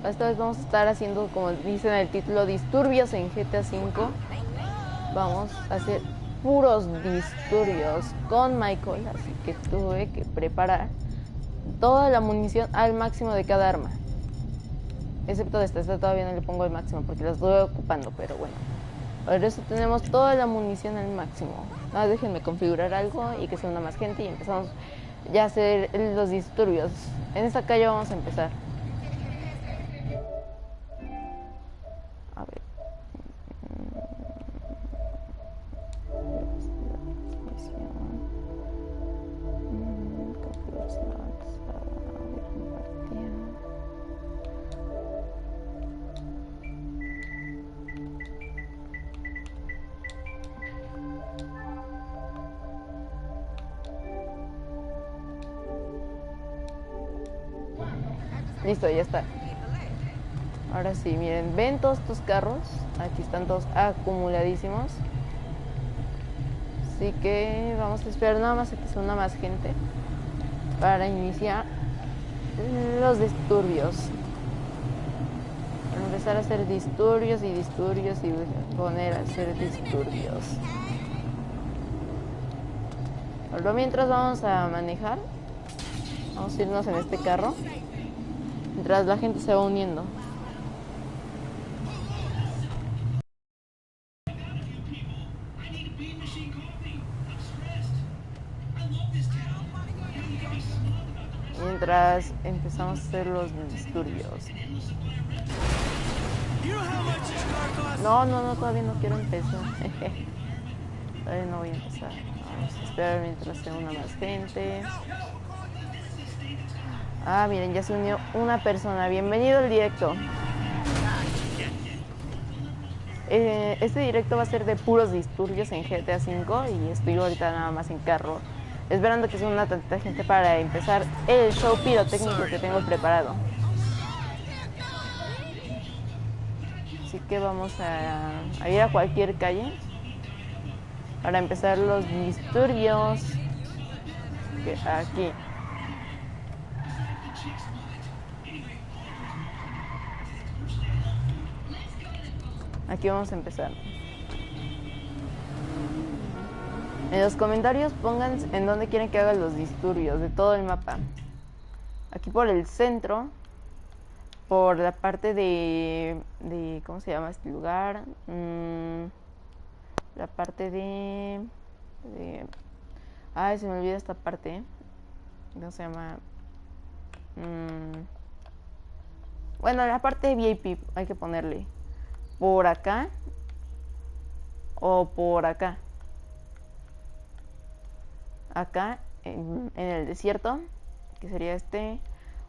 Esta vez vamos a estar haciendo, como dice en el título, disturbios en GTA V. Vamos a hacer puros disturbios con Michael, así que tuve que preparar toda la munición al máximo de cada arma. Excepto de esta todavía no le pongo el máximo porque la estoy ocupando, pero bueno. Por eso tenemos toda la munición al máximo. Déjenme configurar algo y que se una más gente y empezamos ya a hacer los disturbios. En esta calle vamos a empezar. A ver. Listo, ya está. Ahora sí, miren, ven todos estos carros. Aquí están todos acumuladísimos. Así que vamos a esperar nada más a que se una más gente para iniciar los disturbios. Para empezar a hacer disturbios y disturbios y poner a hacer disturbios. Pero mientras vamos a manejar, vamos a irnos en este carro mientras la gente se va uniendo. Mientras empezamos a hacer los disturbios. No, todavía no quiero empezar. Todavía no voy a empezar. Vamos a esperar mientras se una más gente. Miren, ya se unió una persona. Bienvenido al directo. Este directo va a ser de puros disturbios en GTA V y estoy ahorita nada más en carro, esperando que se una tanta gente para empezar el show pirotécnico que tengo preparado. Así que vamos a ir a cualquier calle para empezar los disturbios. Aquí. Aquí vamos a empezar. En los comentarios pongan en dónde quieren que haga los disturbios de todo el mapa. Aquí por el centro, por la parte de ¿cómo se llama este lugar? La parte de ay, se me olvida esta parte. ¿Cómo se llama? Bueno, la parte de VIP hay que ponerle por acá o por acá. Acá en el desierto, que sería este,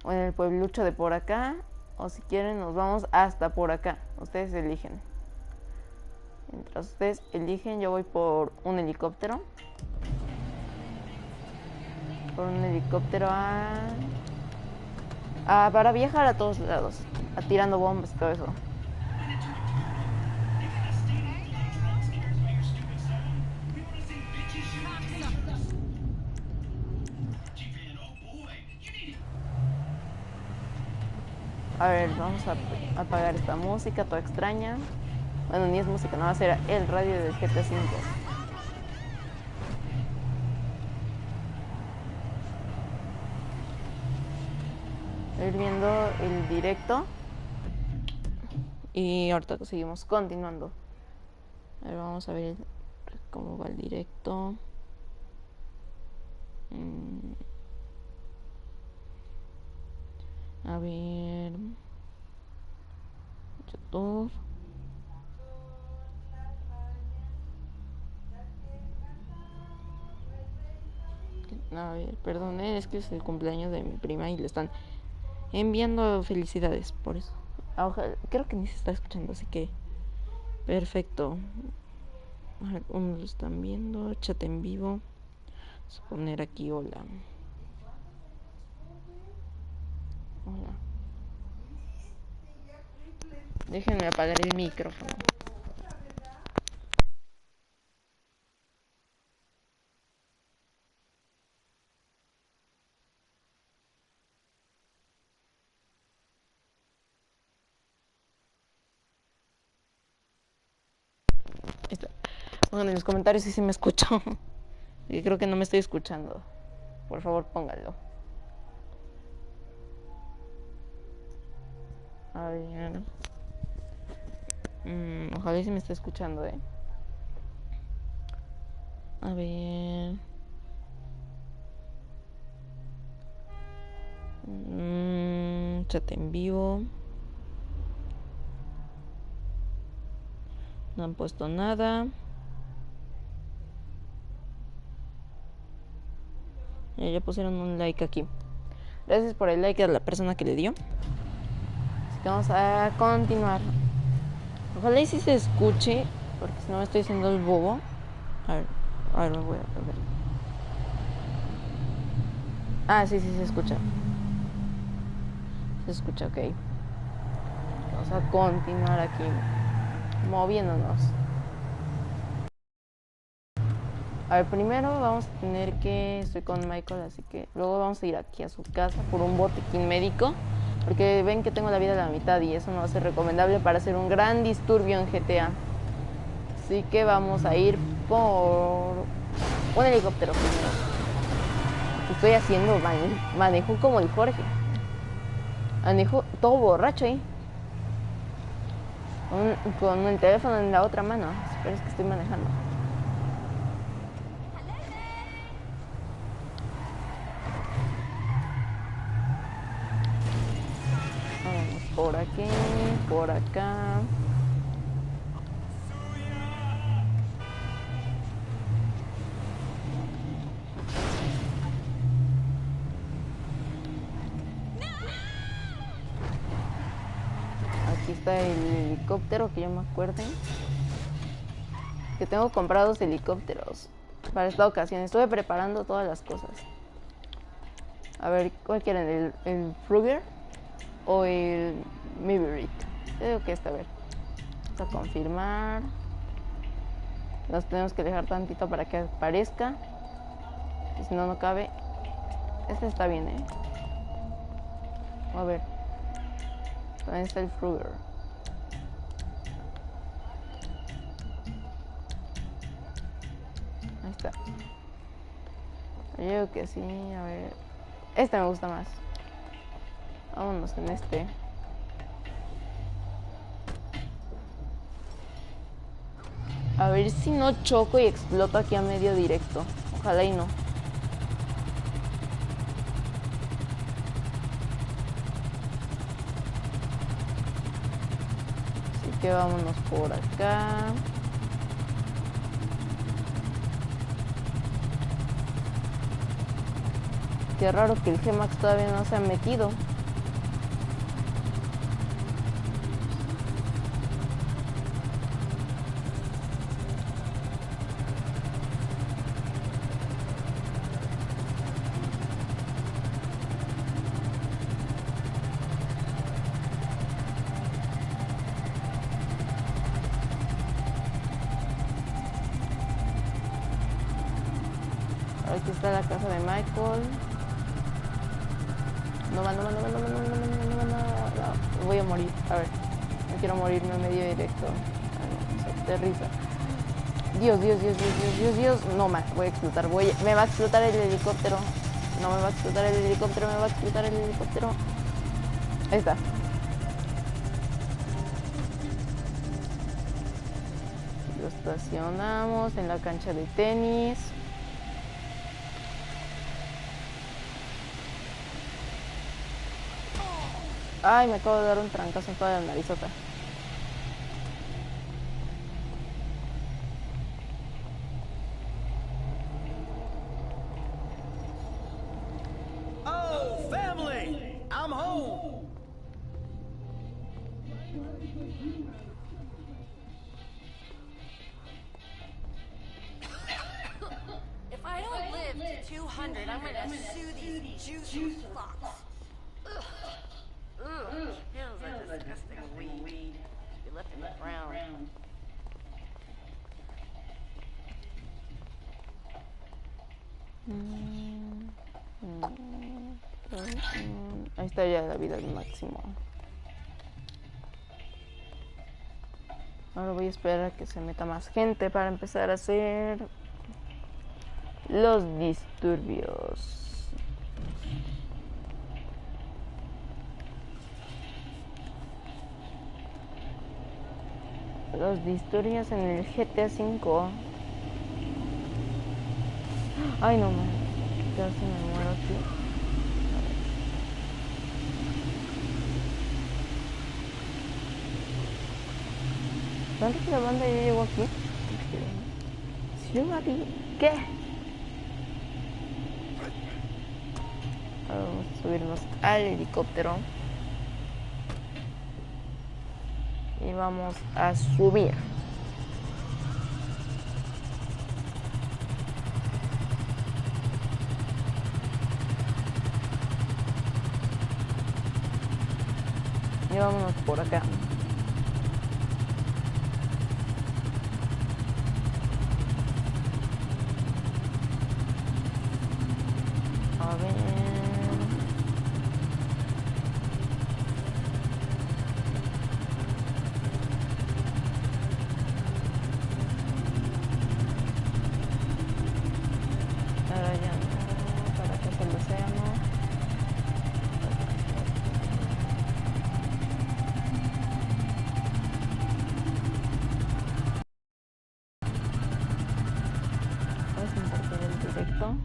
o en el pueblucho de por acá, o si quieren nos vamos hasta por acá. Ustedes eligen. Mientras ustedes eligen, yo voy por un helicóptero. Por un helicóptero para viajar a todos lados, tirando bombas y todo eso. A ver, vamos a apagar esta música toda extraña. Bueno, ni es música, no va a ser el radio del GTA V. Ir viendo el directo. Y ahorita seguimos continuando. A ver, vamos a ver cómo va el directo. A ver. YouTube. A ver, perdón, es que es el cumpleaños de mi prima y le están enviando felicidades por eso. Ojalá, creo que ni se está escuchando, así que perfecto. Unos lo están viendo, chat en vivo. Vamos a poner aquí hola. Hola. Déjenme apagar el micrófono. Está. Pongan en los comentarios si se me escuchó. Y creo que no me estoy escuchando. Por favor, pónganlo. A ver. Ojalá se me esté escuchando, A ver. Chat en vivo. No han puesto nada. Ya pusieron un like aquí. Gracias por el like a la persona que le dio. Así que vamos a continuar. Ojalá y si se escuche, porque si no me estoy haciendo el bobo. A ver, me voy a ver. Ah, sí, se escucha. Se escucha, ok. Vamos a continuar aquí, moviéndonos. A ver, primero vamos a tener que... Estoy con Michael, así que luego vamos a ir aquí a su casa por un botiquín médico. Porque ven que tengo la vida a la mitad y eso no va a ser recomendable para hacer un gran disturbio en GTA. Así que vamos a ir por un helicóptero primero. ¿Qué estoy haciendo? Manejo como el Jorge. Manejo todo borracho ahí. Con el teléfono en la otra mano. Pero es que estoy manejando. Vamos por aquí, por acá. Aquí está el helicóptero, que yo me acuerde. Que tengo comprados helicópteros para esta ocasión. Estuve preparando todas las cosas. A ver, ¿cuál quieren? ¿El Fruger o el Maverick? Creo que a ver. Vamos a confirmar. Los tenemos que dejar tantito para que aparezca. Y si no, no cabe. Este está bien, A ver. También está el Fruger. Ahí está. Yo creo que sí, a ver. Este me gusta más. Vámonos en este. A ver si no choco y exploto aquí a medio directo. Ojalá y no. Así que vámonos por acá. Qué raro que el G-Max todavía no se ha metido. Aquí está la casa de Michael. No. Voy a morir. A ver. No quiero morirme a medio directo. Se aterriza. Dios. No, voy a explotar. Me va a explotar el helicóptero. No me va a explotar el helicóptero. Ahí está. Lo estacionamos en la cancha de tenis. Ay, me acabo de dar un trancazo en toda la narizota. Oh, family! I'm home! If I don't live to 200, I'm gonna sue these juicy fucks. Ugh, kills a disgusting weed. Be left in the ground. Ahí está ya la vida al máximo. Ahora voy a esperar a que se meta más gente para empezar a hacer los disturbios. Los disturbios en el GTA V. Ay, no, man. Casi me muero aquí. ¿Tanto que la banda ya llegó aquí? Ciudad y... ¿Qué? Ahora vamos a subirnos al helicóptero. Y vamos a subir. Y vámonos por acá. A ver. Ahora ya no, para que se lo seamos. Voy a compartir el directo.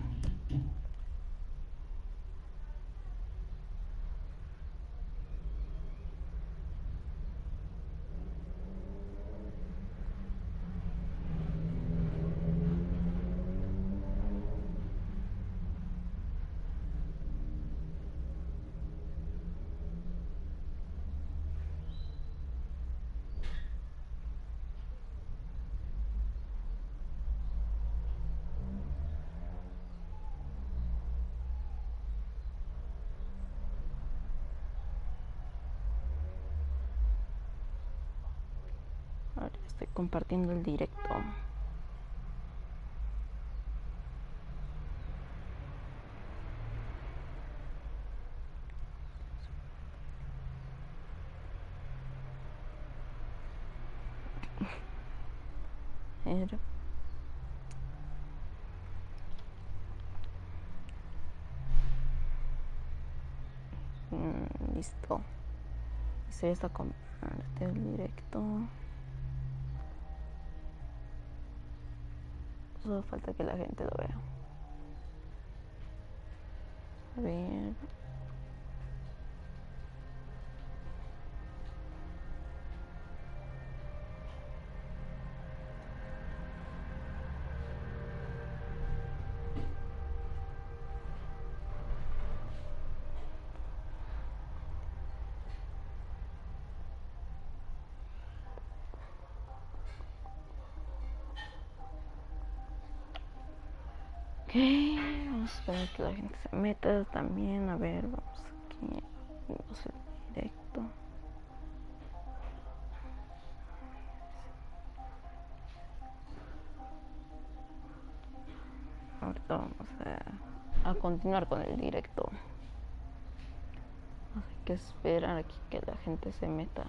Ahora estoy compartiendo el directo. Listo. Esto ya está compartiendo el directo. Solo falta que la gente lo vea. A ver. Ok, vamos a esperar que la gente se meta también. A ver, vamos aquí. Vamos al directo. Ahorita vamos a continuar con el directo. Hay que esperar aquí que la gente se meta.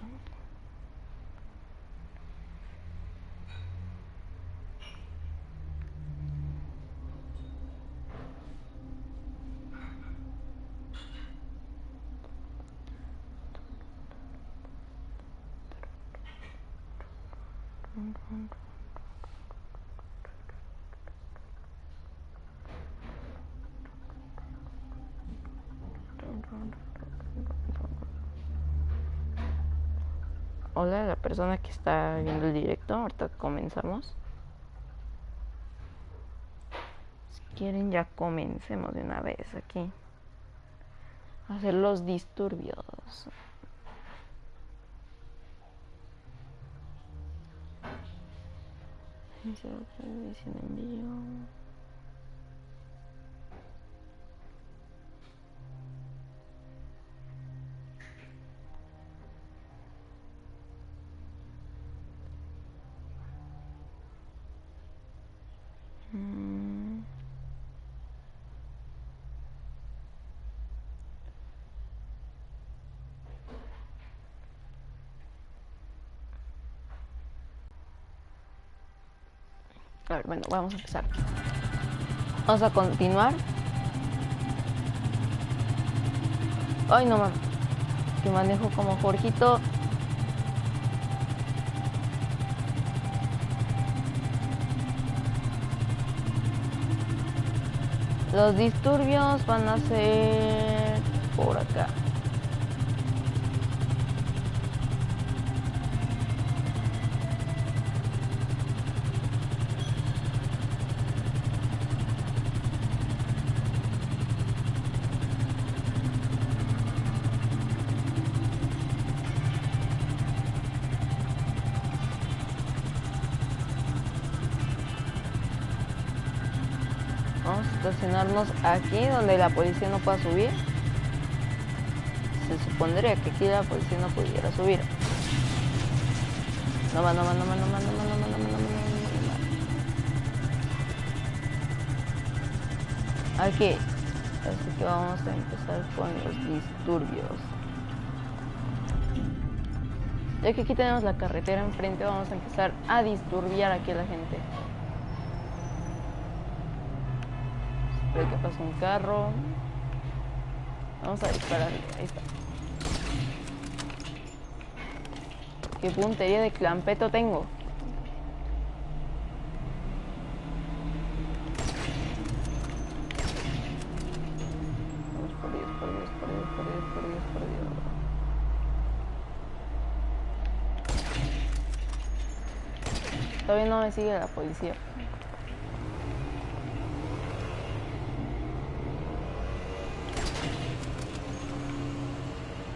Hola a la persona que está viendo el directo. Ahorita comenzamos. Si quieren ya comencemos de una vez aquí a hacer los disturbios. Iniciar transmisión en vivo. A ver, bueno, vamos a empezar. Vamos a continuar. Ay, no mames. Que manejo como Jorgito. Los disturbios van a ser por acá. Vamos a estacionarnos aquí donde la policía no pueda subir. Se supondría que aquí la policía no pudiera subir. No más. Aquí. Así que vamos a empezar con los disturbios. Ya que aquí tenemos la carretera enfrente, vamos a empezar a disturbiar aquí a la gente. Espero que pase un carro. Vamos a dispararle. Ahí está. Qué puntería de clampeto tengo. Vamos por Dios. Todavía no me sigue la policía.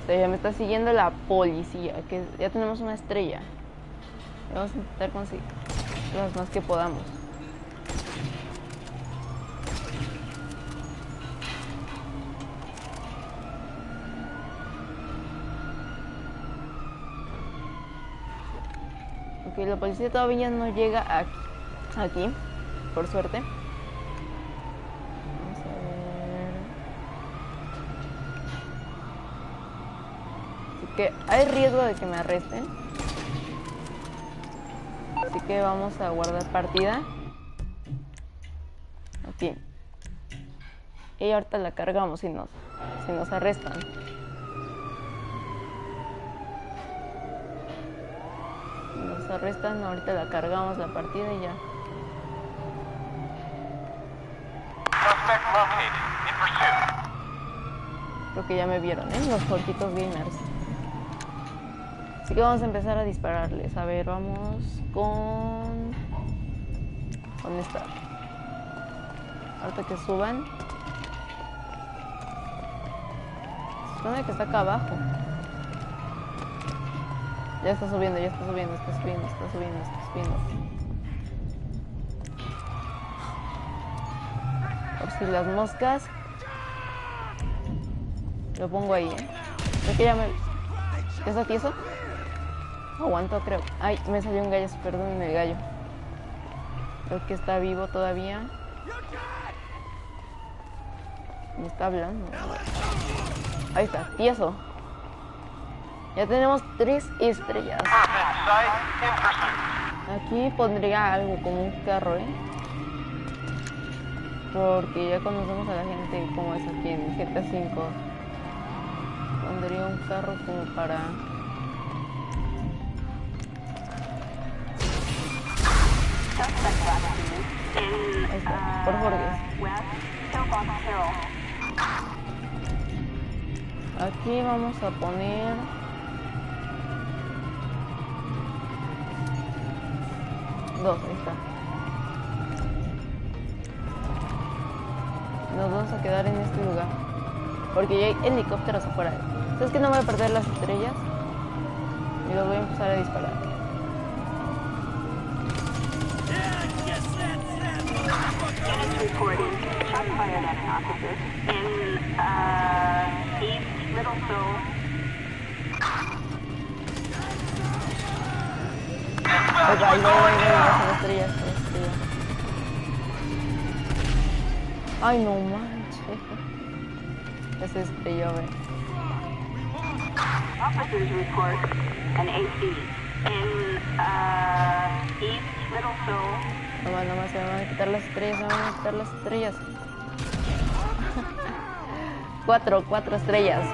Ya me está siguiendo la policía, que ya tenemos una estrella. Vamos a intentar conseguir las más que podamos. Ok, la policía todavía no llega aquí, por suerte. Que hay riesgo de que me arresten, así que vamos a guardar partida aquí y ahorita la cargamos si nos arrestan. Si nos arrestan, ahorita la cargamos la partida y ya. Creo que ya me vieron, los Jorgitos Gamers. Así que vamos a empezar a dispararles. A ver, vamos con... ¿Dónde está? Ahorita que suban. Se supone que está acá abajo. Ya está subiendo. Por si las moscas. Lo pongo ahí, Creo que ya me... ¿Ya está tieso? Aguanto, creo. Ay, me salió un gallo, perdón, el gallo. Creo que está vivo todavía. Me está hablando. Ahí está, tieso. Ya tenemos 3 estrellas. Aquí pondría algo como un carro, Porque ya conocemos a la gente como es aquí en GTA V. Pondría un carro como para... Ahí está, por Jorge. Aquí vamos a poner... dos, ahí está. Nos vamos a quedar en este lugar. Porque ya hay helicópteros afuera. ¿Sabes que no voy a perder las estrellas? Y los voy a empezar a disparar. Reporting shot fired at an officer in East Littleville. Ahí va, las estrellas. Ay, no manches. Ya se estrelló, Officers report an AC in East Littleville. Nomás se me van a quitar las estrellas, cuatro estrellas.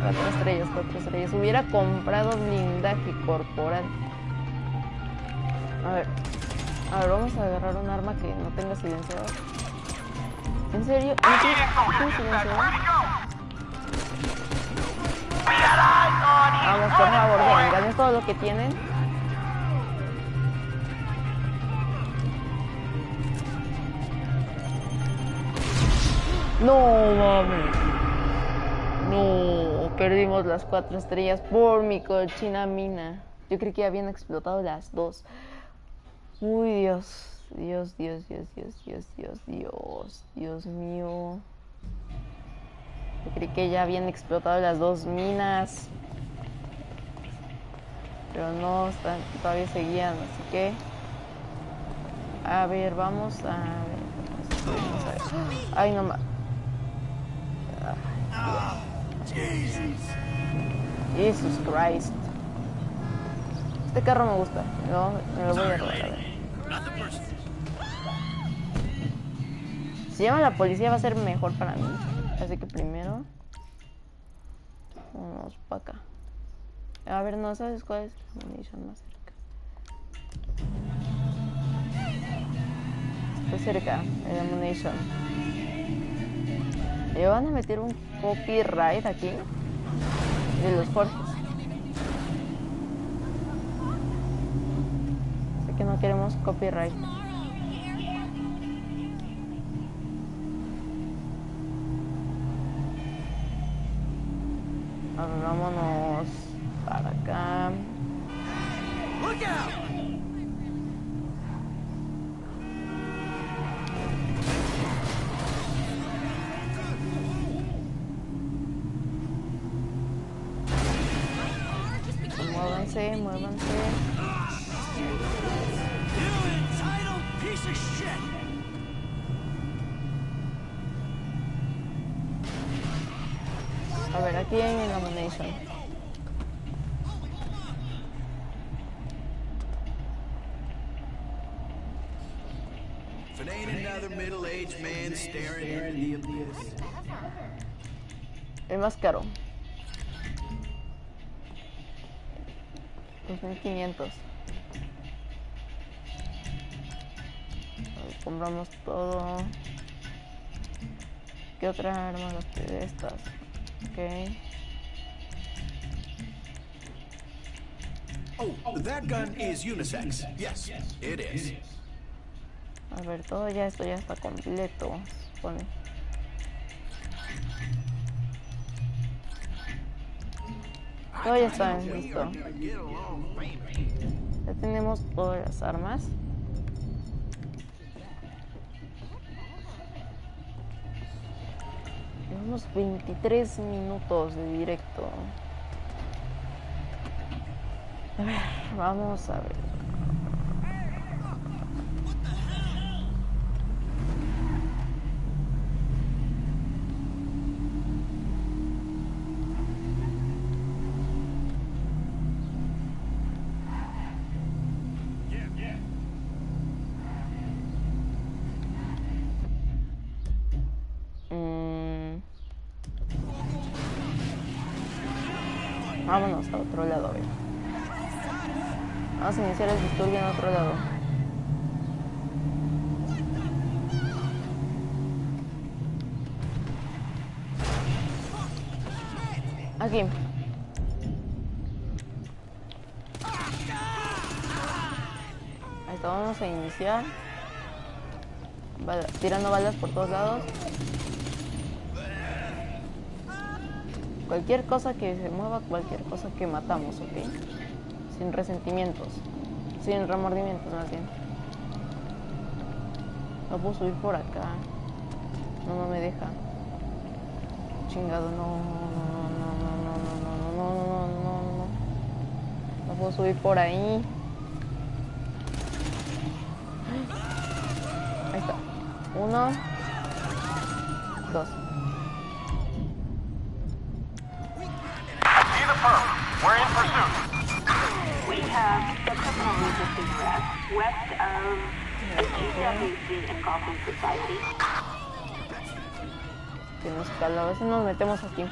4 estrellas. Hubiera comprado blindaje corporal. A ver, vamos a agarrar un arma que no tenga silenciador. ¿En serio? ¿No tiene silenciador? Vamos, por favor, vengan, es todo lo que tienen. No, mames. No, perdimos las 4 estrellas por mi cochina mina. Yo creí que habían explotado las 2. Uy, Dios mío. Yo creí que ya habían explotado las 2 minas. Pero no, todavía seguían, así que... A ver, vamos a ver. Ay, no más. Jesus Christ. Este carro me gusta. Me lo voy a robar, a ver. Si llama a la policía va a ser mejor para mí. Así que primero vamos para acá. A ver, no sabes cuál es la munición más cerca. Está cerca, el ammunition. ¿Le van a meter un copyright aquí? De los Jorges. Así que no queremos copyright. A ver, vámonos para acá. Look out! Muévanse. You entitled piece of shit! A ver, aquí hay el ammunition. If it ain't another middle-aged man staring into the abyss. El más caro. 2500. Compramos todo. ¿Qué otra arma de estas? Ok. Oh, that gun is unisex. Yes, it is. A ver, todo ya, esto ya está completo. Pone. Todo ya está listo. Ya tenemos todas las armas. Llevamos 23 minutos de directo. A ver, vamos a ver. Vámonos a otro lado, a ver. Vamos a iniciar el disturbio en otro lado. Aquí. Ahí está, vamos a iniciar. Tirando balas por todos lados. Cualquier cosa que se mueva, cualquier cosa que matamos, ¿ok? Sin resentimientos. Sin remordimientos, más bien. No puedo subir por acá. No me deja. Chingado, no. No puedo subir por ahí. Ahí está. 1, 2. We have the criminal resisting arrest west of the GWC and Golfing Society. Que nos cala, a veces nos metemos aquí.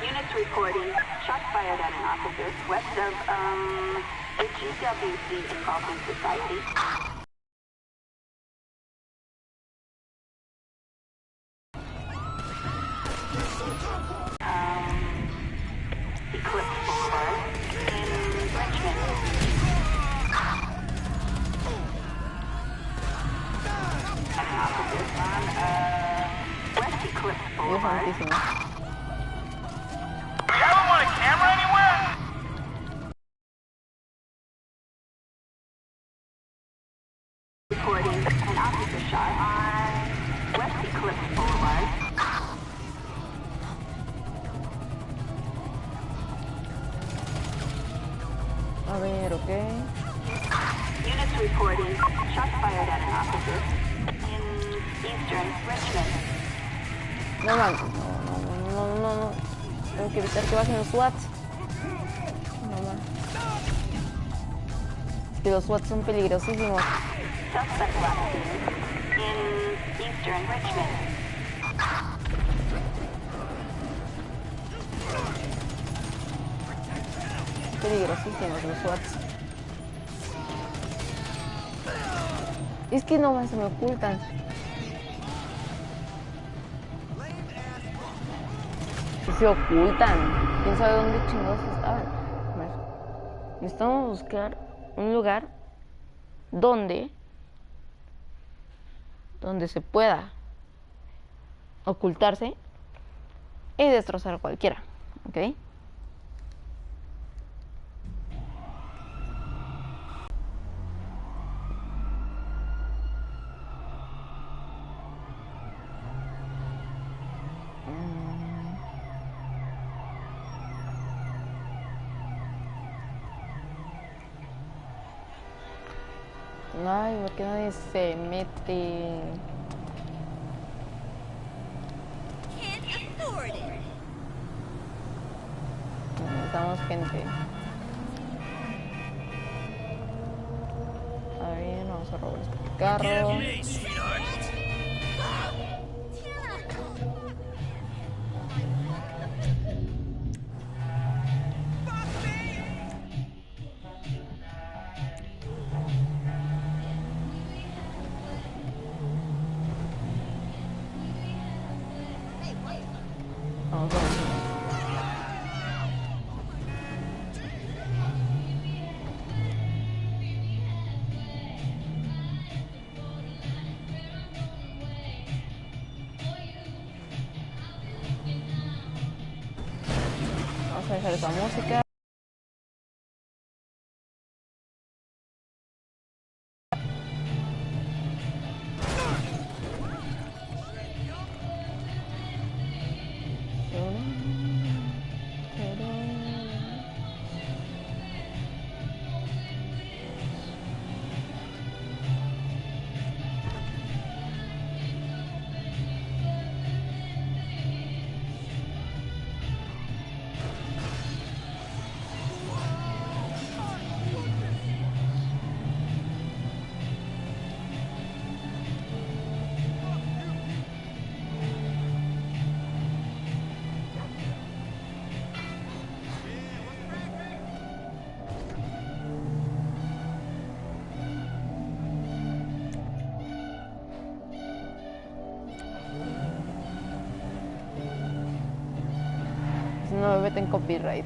Units reporting shots fired at an officer west of the GWC and Golfing Society. Eclipse Boulevard in Richmond. An officer on West Eclipse Dios Boulevard. santísimo. You haven't want a camera anywhere? Reporting an officer shot on West Eclipse Boulevard. A ver, ok. Units reporting shots fired at an officer in eastern Richmond. No manches, no. Tengo que evitar que bajen los SWATs. No manches. Es que los SWATs son peligrosísimos. Suspect last seen in eastern Richmond. Peligrosísimos los SWATs. Es que no se me ocultan. Se ocultan. ¿Quién sabe dónde chingados estaban? A ver. Necesitamos buscar un lugar donde se pueda ocultarse y destrozar a cualquiera. ¿Ok? Ay, ¿por qué nadie se mete? Necesitamos gente. A ver, vamos a robar este carro. Vamos a ver. Vamos a dejar esa música. Si no me meten copyright.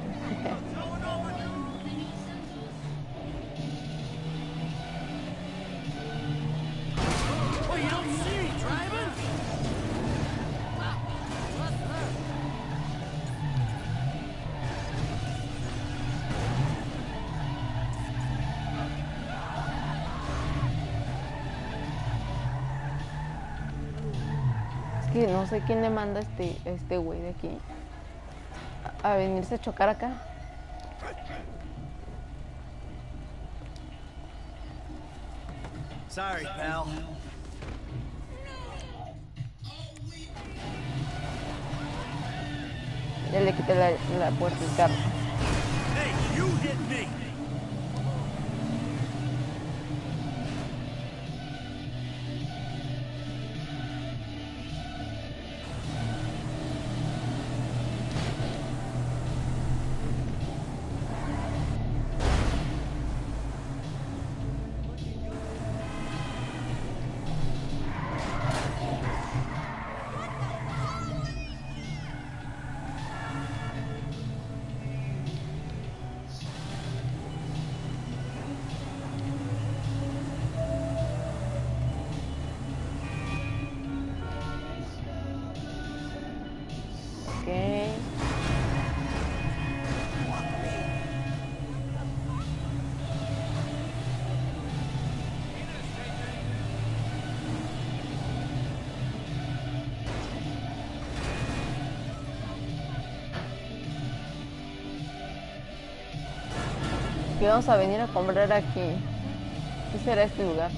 Oh, you don't see me driving? Es que no sé quién le manda este güey de aquí a venirse a chocar acá. Sorry, pal. Ya le quité la puerta del carro. Hey, you hit me. Que vamos a venir a comprar aquí. ¿Qué será este lugar?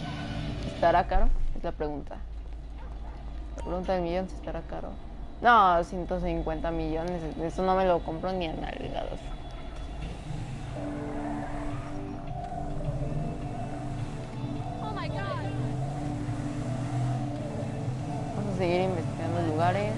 ¿Estará caro? Es la pregunta. La pregunta del millón, si estará caro. No, 150 millones. Eso no me lo compro ni a nalgadas. Oh my god. Vamos a seguir investigando lugares.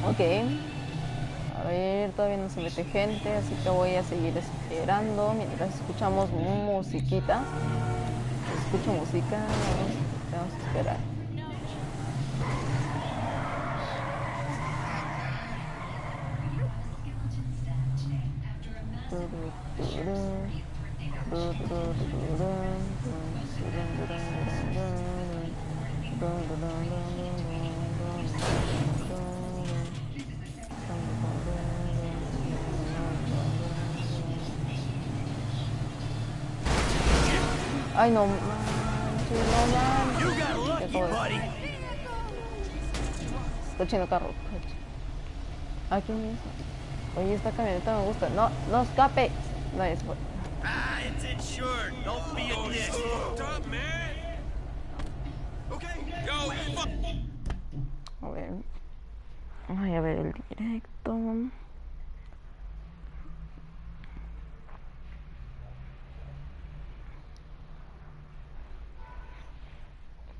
Ok. A ver, todavía no se mete gente, así que voy a seguir esperando mientras escuchamos musiquita. Escucho música, vamos a esperar. Ay, no manches, no You got lucky, manches. buddy. Cochino carro. Aquí mismo. Oye, esta camioneta me gusta. No, no escape. No, es fue. Ah, it's insured. Don't be a dick. Stop, man. Okay. Yo, fuck. A ver. Voy a ver el directo.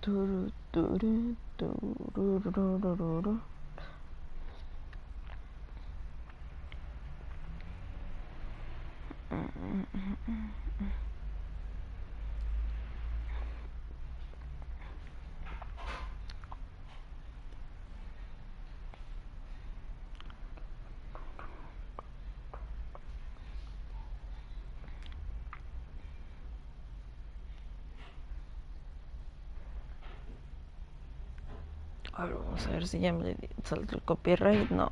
Turu, turu, turururururu. A ver, vamos a ver si ya me salta el copyright. No,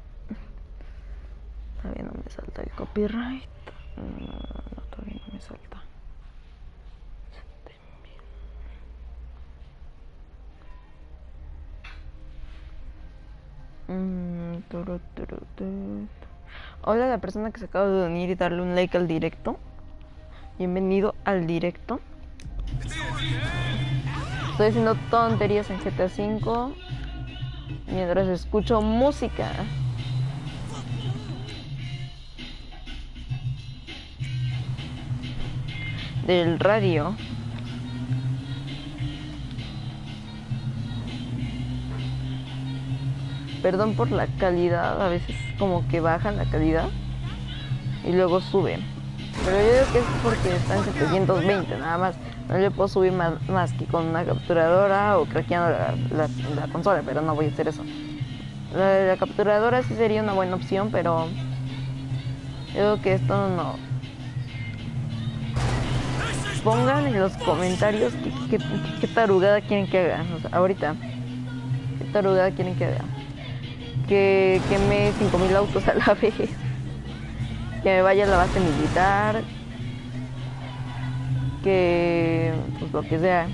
todavía no me salta el copyright. No, todavía no me salta. Hola a la persona que se acaba de unir y darle un like al directo. Bienvenido al directo. Estoy haciendo tonterías en GTA V mientras escucho música. Del radio. Perdón por la calidad, a veces como que baja la calidad y luego sube. Pero yo digo que es porque está en 720 nada más. No le puedo subir más que con una capturadora o craqueando la consola, pero no voy a hacer eso. La capturadora sí sería una buena opción, pero yo digo que esto no. Pongan en los comentarios qué tarugada quieren que haga. O sea, ahorita, qué tarugada quieren que haga. Que queme 5000 autos a la vez. Que me vaya a la base militar. Que pues lo que sea.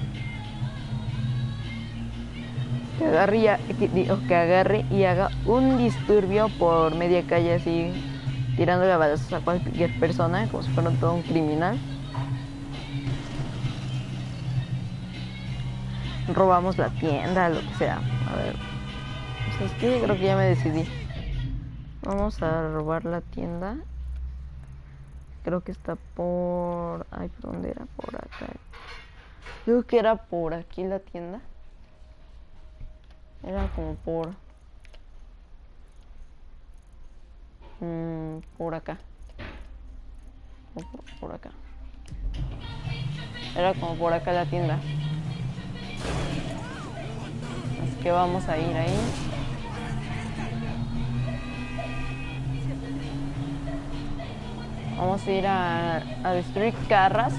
Que agarre y haga un disturbio por media calle así, tirándole a balazos a cualquier persona, como si fuera todo un criminal. Robamos la tienda, lo que sea. A ver. Pues es que creo que ya me decidí. Vamos a robar la tienda. Creo que está por... Ay, ¿por dónde era? Por acá. Creo que era por aquí la tienda. Era como por acá. Por acá. Era como por acá la tienda. Así que vamos a ir ahí. Vamos a ir a destruir carras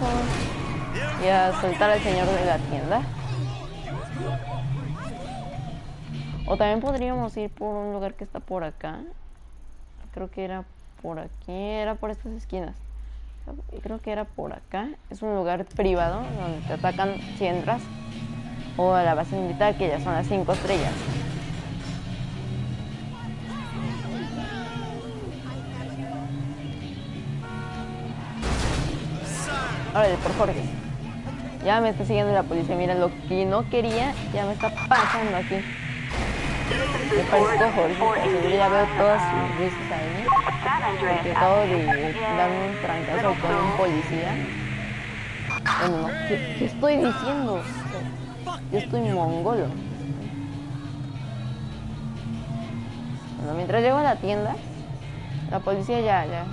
y a soltar al señor de la tienda. O también podríamos ir por un lugar que está por acá. Creo que era por aquí, era por estas esquinas. Creo que era por acá. Es un lugar privado donde te atacan si entras. O a la base militar, que ya son las 5 estrellas. Órale, por Jorge. Ya me está siguiendo la policía. Mira, lo que no quería ya me está pasando aquí. Me parezco Jorge, porque ya veo todas sus risas ahí. Porque acabo de darme un trancazo con un policía. Bueno, no, ¿qué estoy diciendo? Yo estoy mongolo. Bueno, mientras llego a la tienda, la policía ya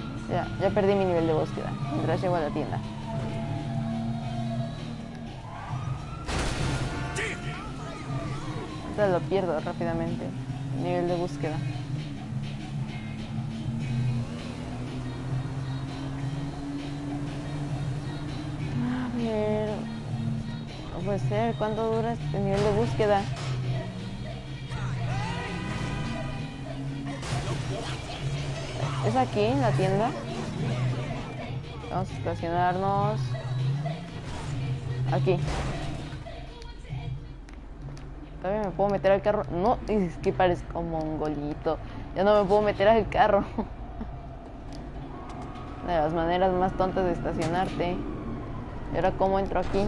perdí mi nivel de búsqueda. Mientras llego a la tienda. Ahorita lo pierdo rápidamente. Nivel de búsqueda. A ver. No puede ser. ¿Cuánto dura este nivel de búsqueda? ¿Es aquí en la tienda? Vamos a estacionarnos. Aquí. ¿Todavía me puedo meter al carro? No, es que parezco mongolito. Ya no me puedo meter al carro. De las maneras más tontas de estacionarte. ¿Y ahora cómo entro aquí?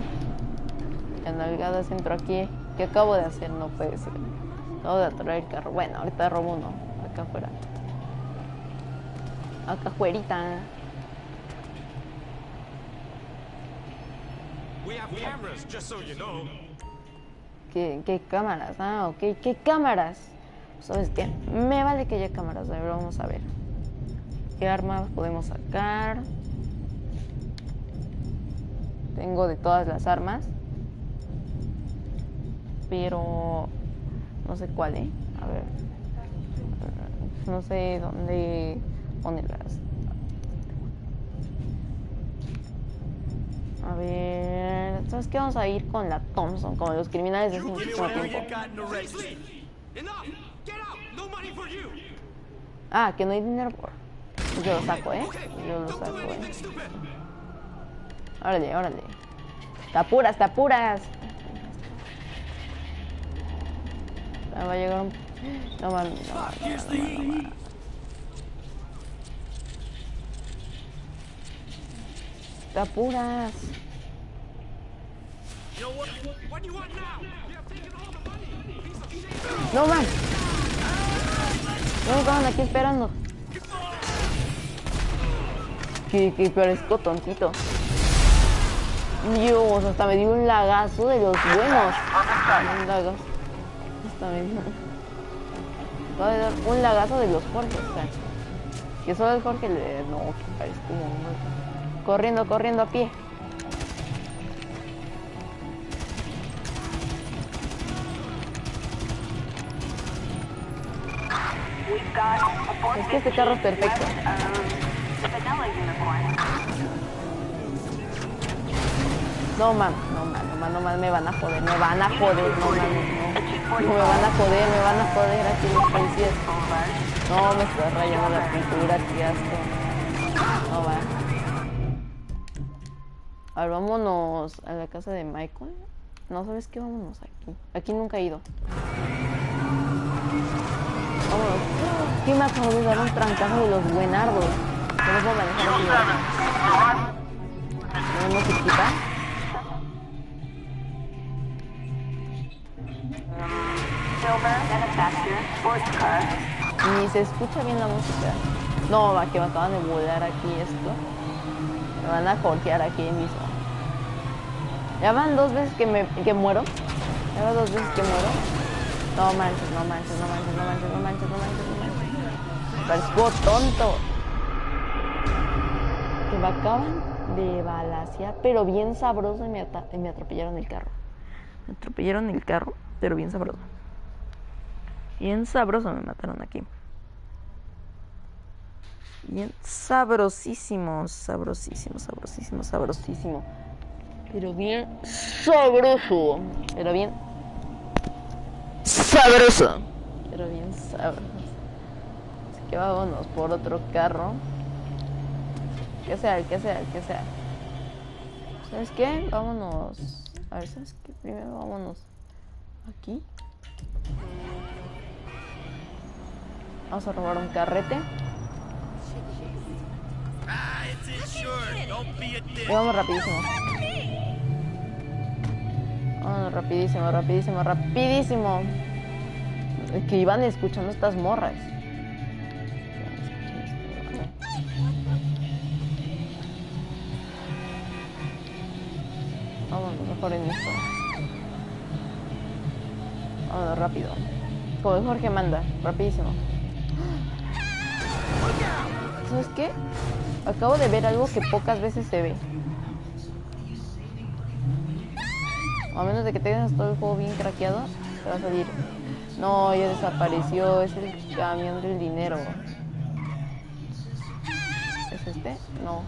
En nalgadas entro aquí. ¿Qué acabo de hacer? No puede ser. Acabo de atorar el carro. Bueno, ahorita robo uno. Acá afuera. Acá afuerita. We have cameras, just so you know. ¿Qué cámaras? Ah, ok. ¿Qué cámaras? ¿Sabes qué? Me vale que haya cámaras. A ver, vamos a ver. ¿Qué armas podemos sacar? Tengo de todas las armas. Pero no sé cuál, ¿eh? A ver. No sé dónde ponerlas. A ver, ¿sabes qué? Vamos a ir con la Thompson, como los criminales de hace muchísimo tiempo. Ah, que no hay dinero por... Yo lo saco, ¿eh? Yo lo saco, ¿eh? Órale, órale. Te apuras, te apuras. Va a llegar un... No, man, no. Te apuras. No, man. No me estaban aquí esperando. Que parezco tontito. Dios, hasta me dio un lagazo de los buenos. Un lagazo. Hasta me dio. Va a dar un lagazo de los Jorge. O sea, que solo el Jorge le... No, que parezco como... Corriendo a pie. Es que este carro es perfecto. No, man, me van a joder, no, man, no. No me van a joder aquí los policías. No, me está rayando la pintura, qué asco. No, man. A ver, vámonos a la casa de Michael. No, ¿sabes qué? Vámonos aquí. Aquí nunca he ido. Vámonos. ¿Qué me acabo de dar un trancazo de los buenardos? No lo puedo manejar aquí. ¿No musiquita? Ni se escucha bien la música. No, va, que me acaban de volar aquí esto. Me van a jorgear aquí mismo. Ya van 2 veces que muero. Ya van 2 veces que muero. No manches, no manches, no manches, no manches, no manches, no manches, no manches. Parezco tonto. Que me acaban de balacear, pero bien sabroso, y me atropellaron el carro. Me atropellaron el carro, pero bien sabroso. Bien sabroso me mataron aquí. Bien sabrosísimo, sabrosísimo, sabrosísimo, sabrosísimo. Pero bien sabroso. Pero bien sabroso. Pero bien sabroso. Así que vámonos por otro carro. Que sea, que sea, que sea. ¿Sabes qué? Vámonos. A ver, ¿sabes qué? Primero vámonos aquí. Vamos a robar un carrete. Y vamos rapidísimo. Vámonos rapidísimo, rapidísimo, rapidísimo. Es que iban escuchando estas morras. Vámonos mejor en esto. Vámonos rápido. Como Jorge manda, rapidísimo. ¿Sabes qué? Acabo de ver algo que pocas veces se ve. O a menos de que tengas todo el juego bien craqueado, te va a salir. No, ya desapareció. Es el camión del dinero. ¿Es este? No.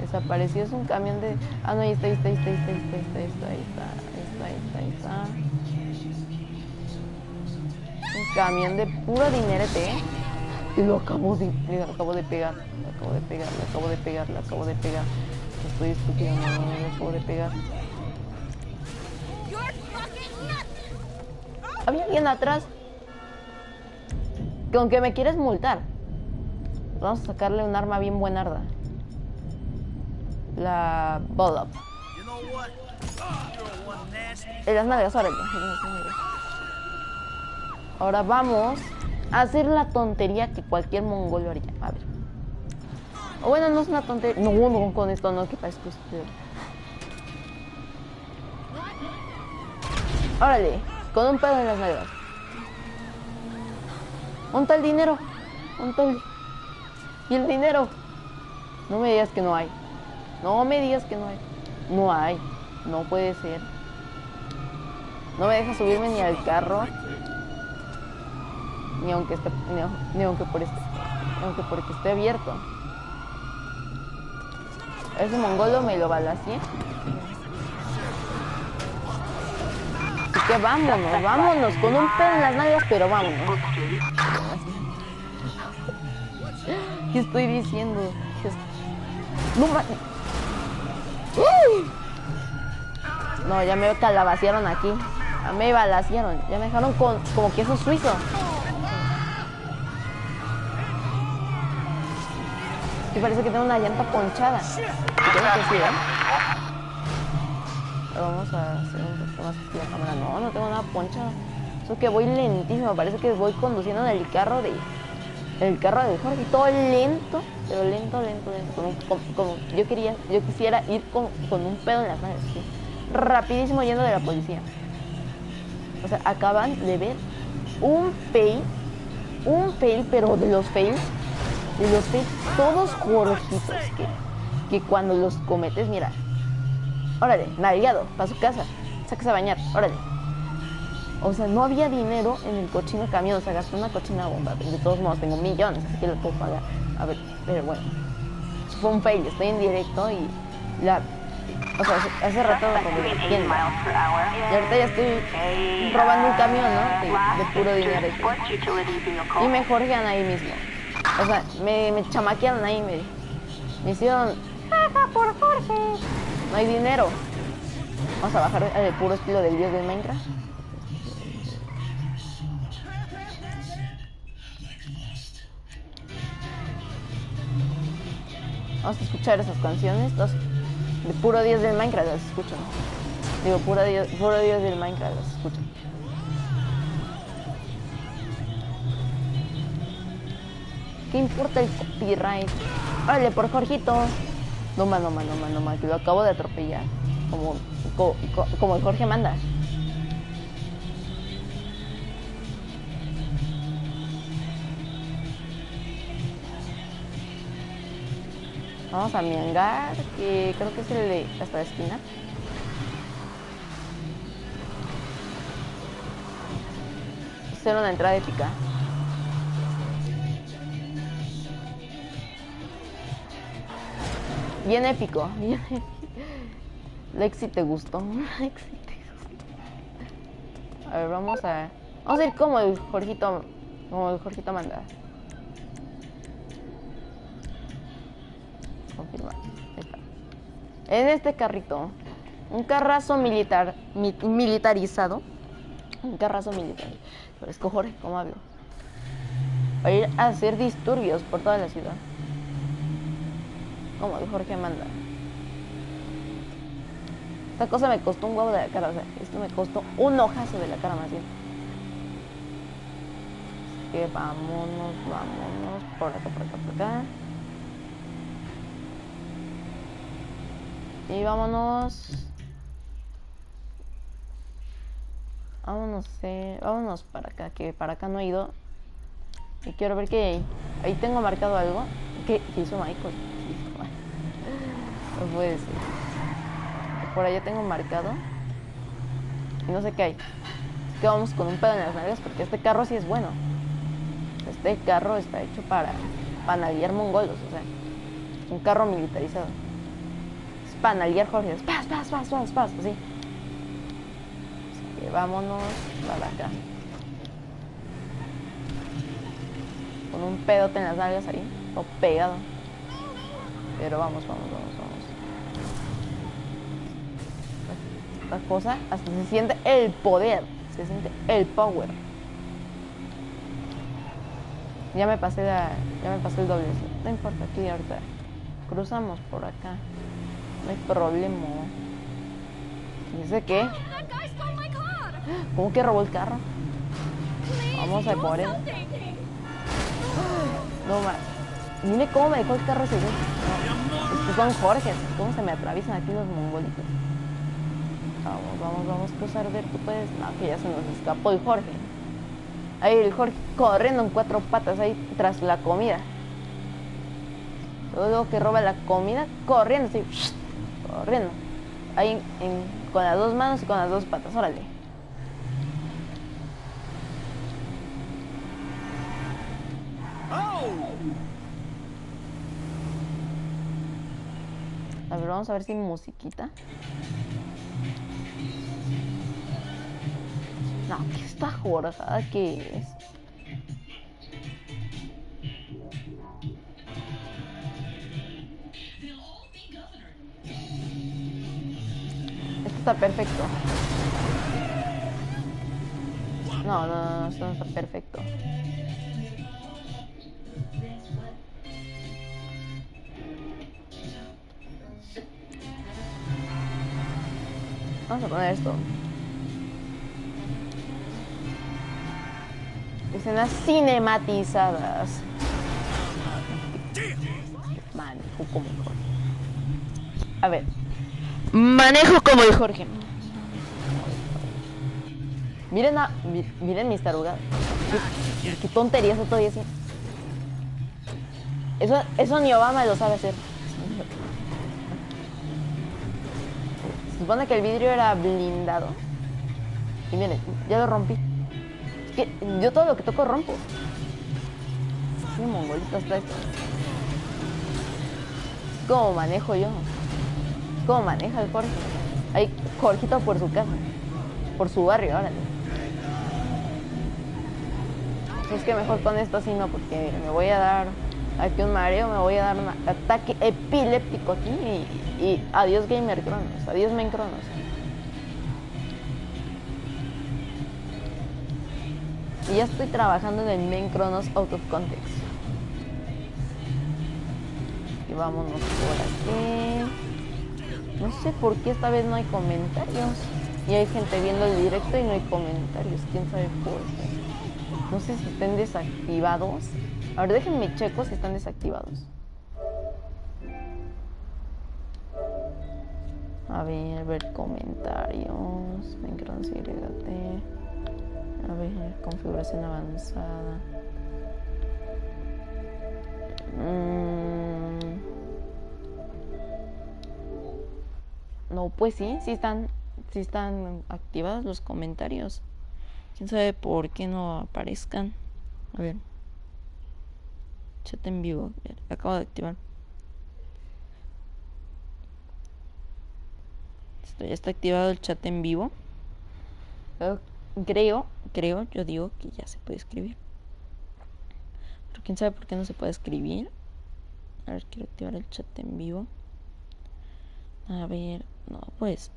Desapareció, es un camión de... Ah, no, ahí está, ahí está, ahí está, ahí está, ahí está, ahí está, ahí está, ahí está, ahí está. Un camión de puro dinerete, ¿eh? Y lo acabo de pegar, lo acabo de pegar, lo acabo de pegar, lo acabo de pegar, lo acabo de pegar. Estoy estúpido, no, lo acabo de pegar. Había alguien atrás. Con que me quieres multar. Vamos a sacarle un arma bien buenarda. La Bullet. En las nalgas, órale. Ahora vamos a hacer la tontería que cualquier mongolo haría. A ver. O bueno, no es una tontería. No, no, con esto no, que parezco estúpido. Órale, con un pedo en las nalgas. ¿Dónde el dinero? ¿Dónde? ¿Y el dinero? No me digas que no hay. No me digas que no hay. No hay. No puede ser. No me deja subirme ni al carro. Ni aunque esté, ni aunque porque esté abierto. Ese mongolo me lo balaceé. Así que vámonos, vámonos, con un pedo en las nalgas, pero vámonos. ¿Qué estoy diciendo? No, no, ya me calabacearon aquí. Ya me balacearon. Ya me dejaron como queso suizo. Y parece que tengo una llanta ponchada. Y tengo que decir, ¿eh? Vamos a hacer un poco más aquí la cámara. No, no tengo nada ponchado. Eso que voy lentísimo. Parece que voy conduciendo en el carro del Jorge. Todo lento, pero lento. Como yo quisiera ir con un pedo en las manos. ¿Sí? Rapidísimo yendo de la policía. O sea, acaban de ver un fail, pero de los fails todos jorjitos, que cuando los cometes, mira, órale, navegado, para su casa, sáquese a bañar, órale. O sea, no había dinero en el cochino camión, o sea, gasté una cochina bomba, pero de todos modos tengo millones, así que lo puedo pagar. A ver, pero bueno, fue un fail, estoy en directo y o sea, hace rato me robé la tienda. Y ahorita ya estoy robando un camión, ¿no? De puro dinero. Y me jorgean ahí mismo. O sea, me chamaquearon ahí, me hicieron... ¡Jaja, por Jorge! No hay dinero. Vamos a bajar el puro estilo del dios de Minecraft. Vamos a escuchar esas canciones. De puro dios del Minecraft las escucho. Digo, puro dios del Minecraft las escucho. ¿Qué importa el copyright? Órale, por Jorgito. No más, que lo acabo de atropellar. Como el Jorge manda. Vamos a mi hangar, que creo que es el de hasta la esquina. Hacer una entrada épica. Bien épico, bien épico. Lexi, ¿te gustó? Lexi, ¿te gustó? A ver, vamos a ir como el Jorgito manda. Confirmar. En este carrito, un carrazo militarizado. Un carrazo militar. Pero escojo Jorge, ¿cómo hablo? Va a ir a hacer disturbios por toda la ciudad. Como el Jorge manda. Esta cosa me costó un huevo de la cara, o sea, esto me costó un ojazo de la cara más bien. Así que vámonos por acá. Y vámonos para acá, que para acá no he ido. Y quiero ver que ahí tengo marcado algo. ¿Qué hizo Michael? No puede ser. Por allá tengo marcado y no sé qué hay. Es que vamos con un pedo en las nalgas porque este carro sí es bueno. Este carro está hecho para panalear mongolos, o sea, un carro militarizado. Es panalear Jorge, es paz, así. Así que vámonos para acá. Con un pedote en las nalgas ahí, todo pegado. Pero vamos. Esta cosa, hasta se siente el poder, se siente el power. Ya me pasé el doble. No importa, aquí ahorita cruzamos por acá, no hay problema. ¿Y ese qué? ¿Cómo que robó el carro? Vamos a por él. No más. Mire cómo me dejó el carro ese güey. No, estos son Jorges. ¿Cómo se me atraviesan aquí los mongolitos? Vamos, cruzar, ver, tú puedes. No, que ya se nos escapó el Jorge. Ahí el Jorge corriendo en 4 patas ahí tras la comida. Luego que roba la comida, corriendo así, corriendo. Ahí con las 2 manos y con las 2 patas, órale. A ver, vamos a ver si musiquita. No, ¿qué esta jorjada qué es? Esto está perfecto. No, esto no está perfecto. Vamos a poner esto. Escenas cinematizadas. Manejo como el Jorge. A ver. Manejo como el Jorge. Miren mis tarugadas. Qué tonterías estoy así. Eso ni Obama lo sabe hacer. Se supone que el vidrio era blindado. Y miren, ya lo rompí. Es que yo todo lo que toco rompo. Qué mongolito está esto. ¿Cómo manejo yo? ¿Cómo maneja el Jorge? Ahí, Jorgito por su casa. Por su barrio, órale. Es que mejor con esto así no, porque me voy a dar aquí un mareo, me voy a dar un ataque epiléptico aquí y adiós Gamer Cronos, adiós Main Cronos. Y ya estoy trabajando en el Main Cronos Out of Context. Y vámonos por aquí. No sé por qué esta vez no hay comentarios. Y hay gente viendo el directo y no hay comentarios. ¿Quién sabe por qué? No sé si estén desactivados. A ver, déjenme checo si están desactivados. A ver comentarios. A ver, configuración avanzada. No, pues sí están activados los comentarios. ¿Quién sabe por qué no aparezcan? A ver. Chat en vivo. Acabo de activar. Ya está activado el chat en vivo. Creo, yo digo que ya se puede escribir. Pero quién sabe por qué no se puede escribir. A ver, quiero activar el chat en vivo. A ver, no, pues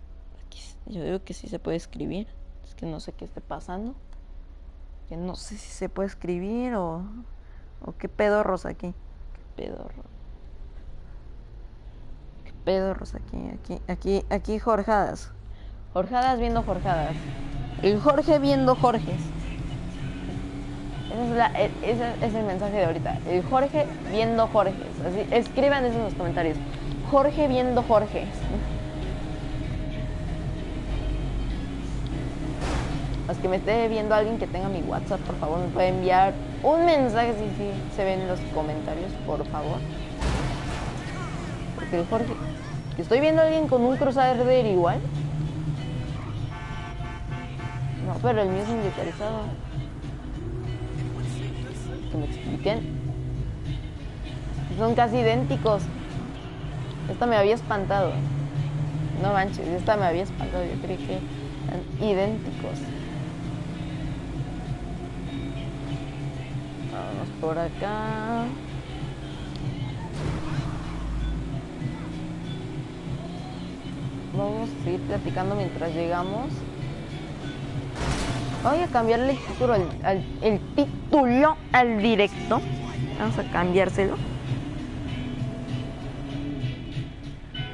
aquí, yo digo que sí se puede escribir. Es que no sé qué esté pasando. Que no sé si se puede escribir o qué pedorros aquí. Qué pedorros aquí Jorjadas. Jorjadas viendo Jorjadas. El Jorge viendo Jorges. Ese es el mensaje de ahorita. El Jorge viendo Jorges. Así, escriban eso en los comentarios. Jorge viendo Jorges. Los que me esté viendo alguien que tenga mi WhatsApp, por favor, me puede enviar un mensaje si se ven en los comentarios, por favor. Porque el Jorge... Estoy viendo a alguien con un Crusader igual. No, pero el mío es militarizado. Que me expliquen. Son casi idénticos. Esta me había espantado. No manches, esta me había espantado. Yo creí que eran idénticos. Vamos por acá. Vamos a seguir platicando mientras llegamos. Voy a cambiarle el título el título al directo. Vamos a cambiárselo.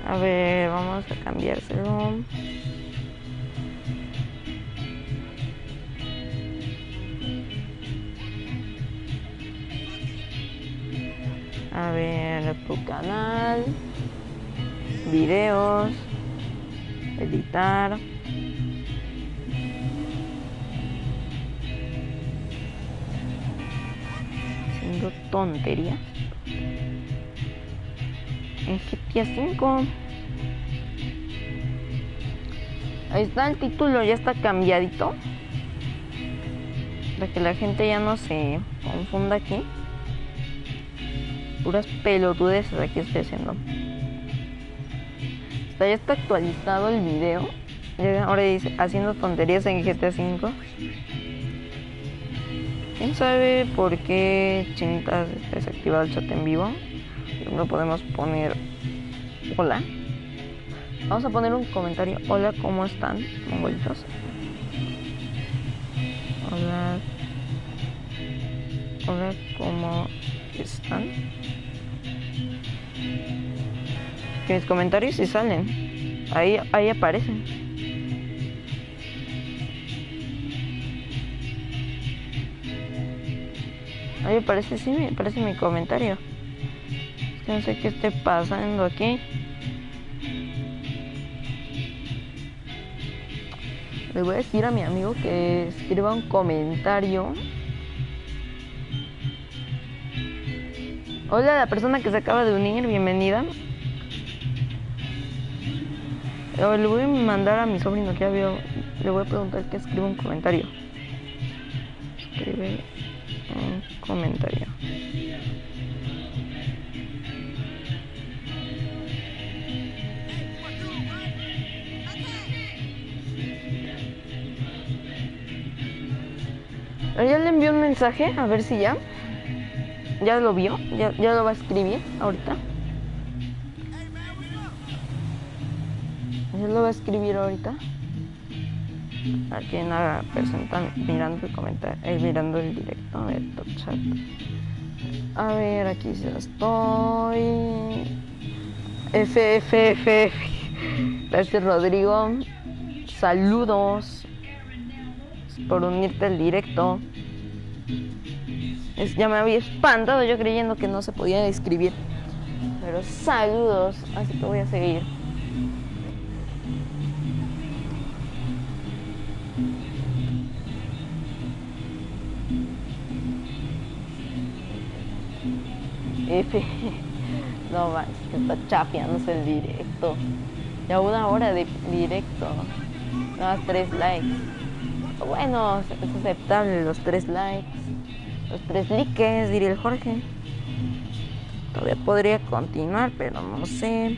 A ver, vamos a cambiárselo. A ver, tu canal, videos, editar. Haciendo tontería. En GTA 5. Ahí está el título, ya está cambiadito. Para que la gente ya no se confunda aquí. Puras pelotudeces aquí estoy haciendo. Ya está actualizado el video. Ahora dice haciendo tonterías en GTA 5. ¿Quién sabe por qué Chinitas está desactivado el chat en vivo? No podemos poner hola. Vamos a poner un comentario. Hola, ¿cómo están, mongolitos? Hola. Hola, ¿cómo están? Que mis comentarios sí salen. Ahí aparecen. Ahí aparece, sí, me aparece mi comentario. Es que no sé qué esté pasando aquí. Le voy a decir a mi amigo que escriba un comentario. Hola a la persona que se acaba de unir, bienvenida. Le voy a mandar a mi sobrino que ya vio. Le voy a preguntar que escriba un comentario. Escribe un comentario. Ya le envié un mensaje, a ver si ya lo vio, ya lo va a escribir ahorita. Ya lo va a escribir ahorita. Aquí en la persona está mirando el comentario, mirando el directo de Top Chat. A ver, aquí ya estoy. FFF. Gracias, Rodrigo. Saludos por unirte al directo. Ya me había espantado yo creyendo que no se podía escribir. Pero saludos, así que voy a seguir. F. No más, que está chapeándose el directo. Ya 1 hora de directo. No, 3 likes. Bueno, es aceptable los 3 likes. Los 3 likes, diría el Jorge. Todavía podría continuar, pero no sé.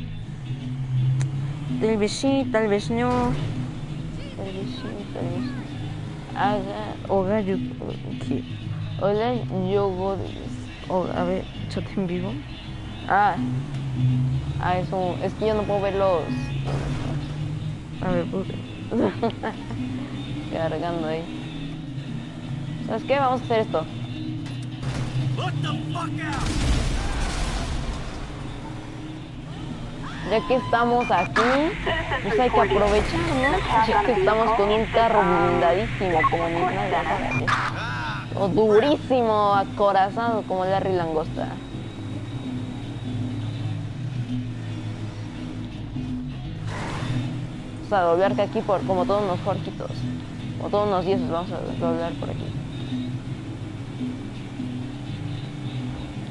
Tal vez sí, tal vez no. Tal vez sí, tal vez no. Hola, Yogo. A ver, chat en vivo. Es que yo no puedo ver los. A ver, pues. Cargando ahí. ¿Sabes qué? Vamos a hacer esto. Ya que estamos aquí, pues hay que aprovechar, ¿no? Ya que estamos con un carro blindadísimo, como mis nalgas, ¿sabes? O durísimo, acorazado, como Larry Langosta. Vamos a doblar que aquí, como todos unos jorquitos. Como todos unos 10, vamos a doblar por aquí.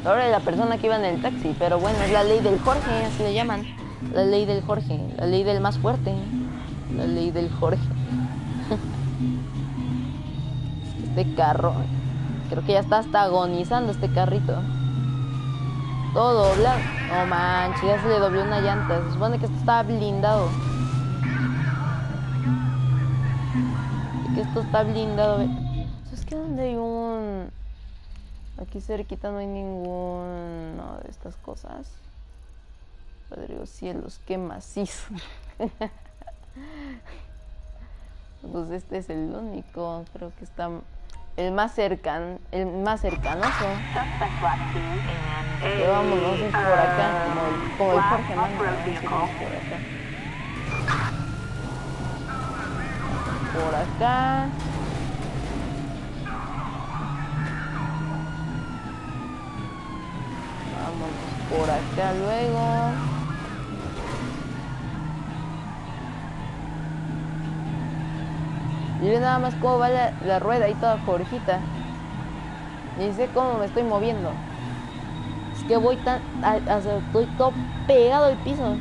Ahora es la persona que iba en el taxi, pero bueno, es la ley del Jorge, así le llaman. La ley del Jorge, la ley del más fuerte. La ley del Jorge. Este carro, creo que ya está hasta agonizando este carrito. Todo doblado. No manches, ya se le dobló una llanta. Se supone que esto estaba blindado. Y que esto está blindado. ¿Sabes qué? ¿Dónde hay un...? Aquí cerquita no hay ninguna de estas cosas. Padre cielos, qué macizo. Pues este es el único, creo que está el más cercanoso. Pero vámonos por acá, como el Jorge Mano, por acá. Por acá. Vámonos por acá luego. Y ve nada más cómo va la rueda ahí toda jorjita. Y sé cómo me estoy moviendo. Es que voy estoy todo pegado al piso.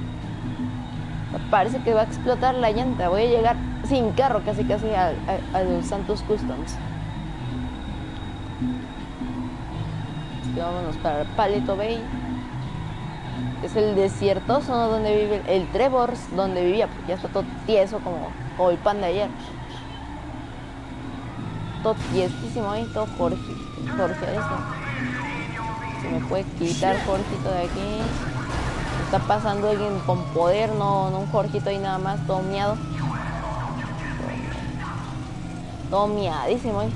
Parece que va a explotar la llanta. Voy a llegar sin carro casi a los Santos Customs. Así que vámonos para Paleto Bay. Es el desiertoso, ¿no? Donde vive el Trevors, donde vivía, porque ya está todo tieso como el pan de ayer. Todo tiesísimo ahí, todo Jorge eso. Se me puede quitar Jorgito de aquí. Está pasando alguien con poder, no un Jorgito ahí nada más, todo miado. Todo miadísimo ahí.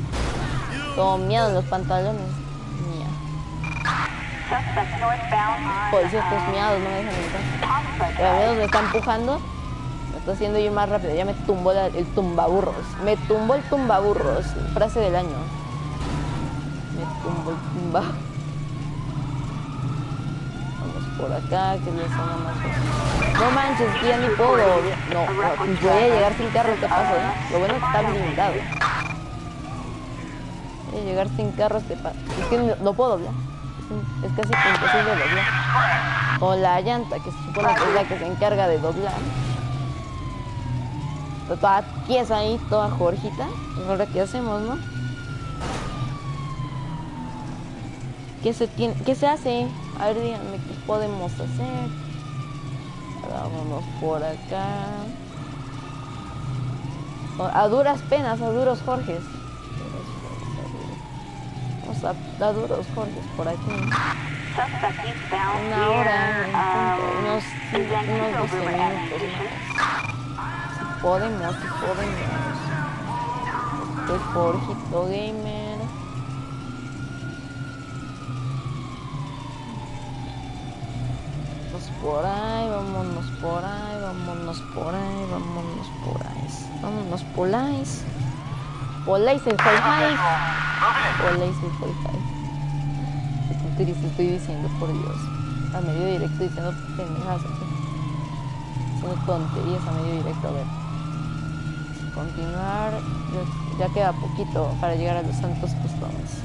Todo miado en los pantalones. Policías estos miados no me dejan entrar. Pero al menos me está empujando. Me está haciendo ir más rápido. Ya me tumbó el tumbaburros. Me tumbó el tumbaburros. Frase del año. Me tumbó el tumbaburros. Vamos por acá, que es la zona más... No manches, que ya ni puedo. No, voy a llegar sin carro, ¿qué pasa? Lo bueno es que está blindado. Voy a llegar sin carro este paso. Es que no puedo doblar. Es casi imposible doblar. O la llanta, que se supone que es la que se encarga de doblar. Está toda tiesa ahí, toda jorjita. Pues ahora qué hacemos, ¿no? ¿Qué se hace? A ver, díganme qué podemos hacer. Vámonos por acá. A duras penas, a duros Jorges. Vamos a duros Jorges por aquí. 1 hora, unos 12 minutos más. Si podemos. Este Jorgito Gamer. Por ahí, vámonos por ahí. Poláis el high. Qué triste estoy diciendo, por Dios. A medio directo diciendo pendejas aquí. Haciendo tonterías a medio directo, a ver. Continuar. Ya queda poquito para llegar a los Santos Customs.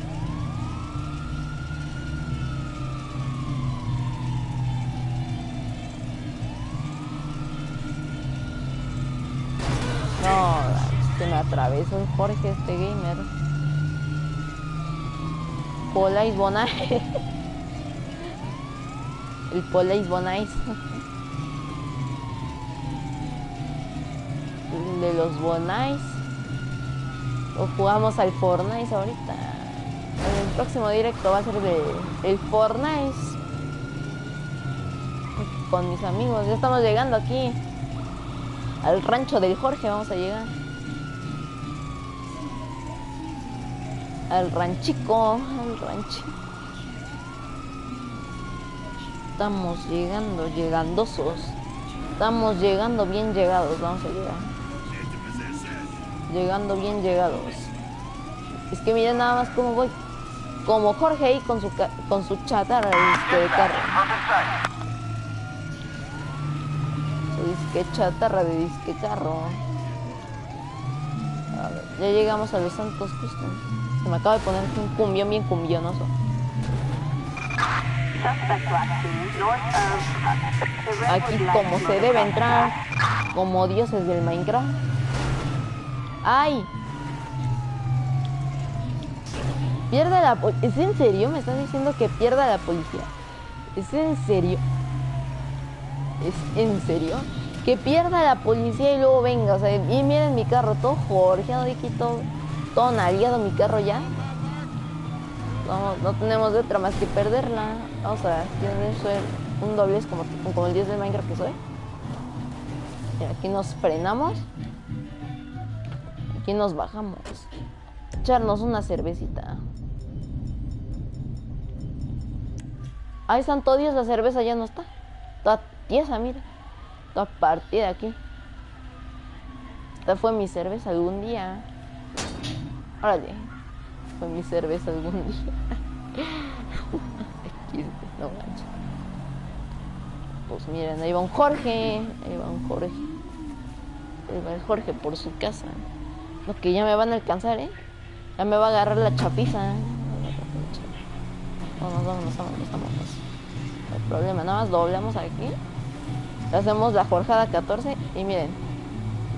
Se me atravesó el Jorge, este gamer. Polais Bonais. El Polais Bonais. El de los Bonais. O jugamos al Fortnite ahorita. En el próximo directo va a ser de el Fortnite. Con mis amigos. Ya estamos llegando aquí. Al rancho del Jorge vamos a llegar. Al ranchico. Al ranchico. Estamos llegando, llegandosos. Estamos llegando bien llegados. Vamos a llegar. Llegando bien llegados. Es que miren nada más cómo voy. Como Jorge ahí con su chatarra de carro. Disque chatarra de disque carro. A ver, ya llegamos a Los Santos Custom. Se me acaba de poner un cumbión bien cumbionoso. Aquí como se debe entrar, como dioses del Minecraft. ¡Ay! Pierde la policía. ¿Es en serio? ¿Me estás diciendo que pierda la policía? ¿Es en serio? ¿Es en serio? Que pierda la policía y luego venga, o sea, y miren mi carro, todo jorgeado de aquí, todo nariado mi carro ya. No tenemos de otra más que perderla. Vamos a ver, soy un doblez como el dios de Minecraft que soy. Y aquí nos frenamos. Aquí nos bajamos. Echarnos una cervecita. Ahí están todos, la cerveza ya no está. Toda tiesa, mira. Toda partida aquí. Esta fue mi cerveza algún día. Órale. Fue mi cerveza algún día. No manches. Pues miren, ahí va un Jorge. Ahí va un Jorge. Ahí va el Jorge por su casa. Lo que ya me van a alcanzar, Ya me va a agarrar la chapiza. Vámonos. No hay problema, nada más doblamos aquí. Hacemos la jorjada 14 y miren.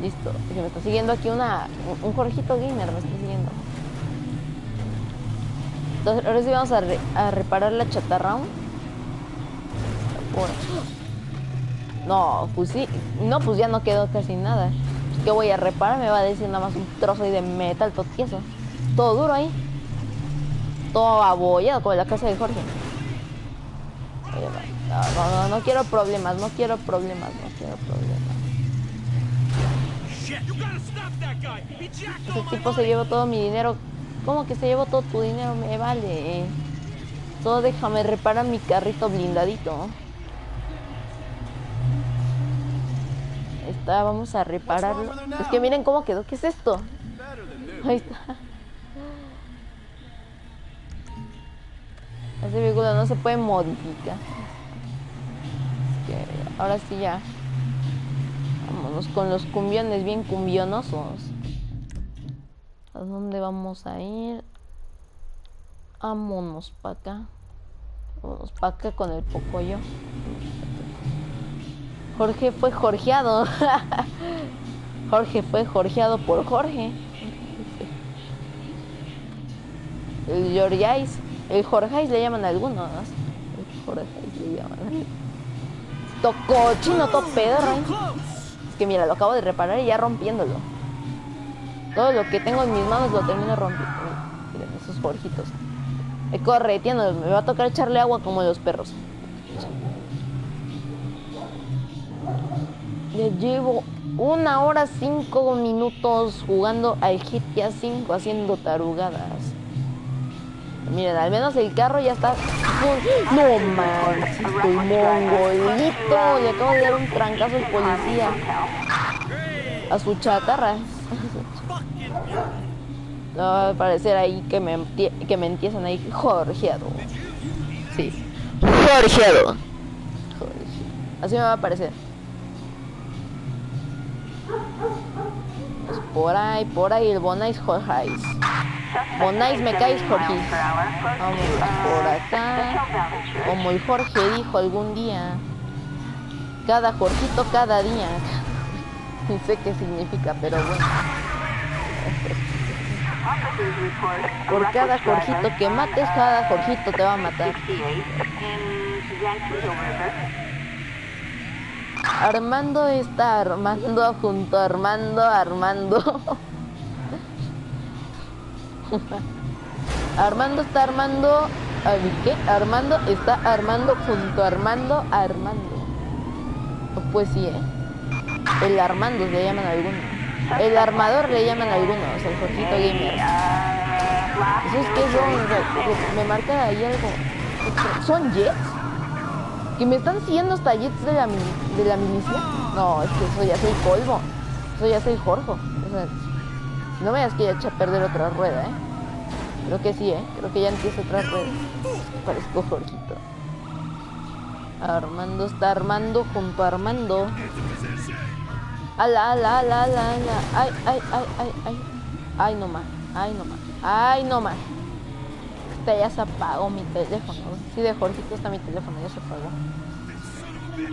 Listo. Que me está siguiendo aquí un Jorgito Gamer, me está siguiendo. Entonces, ahora sí vamos a reparar la chatarra. No, pues sí. No, pues ya no quedó casi nada. Pues, ¿qué voy a reparar? Me va a decir nada más un trozo ahí de metal, todo tieso. Todo duro ahí. Todo abollado como en la casa de Jorge. No quiero problemas. Ese tipo se llevó todo mi dinero. ¿Cómo que se llevó todo tu dinero? Me vale. Solo déjame reparar mi carrito blindadito. Vamos a repararlo. Es que miren cómo quedó. ¿Qué es esto? Ahí está. Ese vehículo no se puede modificar. Es que ahora sí ya. Vámonos con los cumbiones bien cumbionosos. ¿A dónde vamos a ir? Vámonos para acá. Vámonos para acá con el Pocoyo. Jorge fue jorgeado. Jorge fue jorgeado por Jorge. El Jorgeis. El Jorgeis le llaman a algunos. El Jorgeis le llaman. Tocochino, todo pedorro. Es que mira, lo acabo de reparar y ya rompiéndolo. Todo lo que tengo en mis manos lo termino rompiendo. Miren esos Jorgitos. Correteando. Me va a tocar echarle agua como los perros. Ya llevo 1 hora 5 minutos jugando al GTA 5 haciendo tarugadas. Miren, al menos el carro ya está. No manches, estoy mongolito. Le acabo de dar un trancazo al policía. A su chatarra. No va a parecer ahí que me empiezan ahí jorgeado. Sí. Jorgeado. Así me va a parecer. Pues por ahí el Bonais Jorgeis. Bonais me caes, Jorge. Vamos por acá. Como el Jorge dijo algún día. Cada Jorgito, cada día. No sé qué significa, pero bueno. Officers report a Por cada reckless driver Jorgito que mates, cada Jorgito te va a matar. 68 in Zancudo River. Armando está armando junto a Armando. Armando está armando. ¿Qué? Armando está armando junto a Armando. Pues sí, El Armando le llaman a algunos. El armador le llaman a algunos. El Jorgito Gamer. Eso es que son. Me marca ahí algo. ¿Son jets? ¿Que me están siguiendo hasta jets de la milicia? No, es que eso ya soy polvo. Eso ya soy Jorge. O sea, no me digas que ya eché a perder otra rueda, Creo que sí, Creo que ya empieza otra rueda. Parezco Jorgito. Armando está armando junto a Armando. Ala. Ay, no más. Ya se apagó mi teléfono. Sí, de Jorgito está mi teléfono, ya se apagó.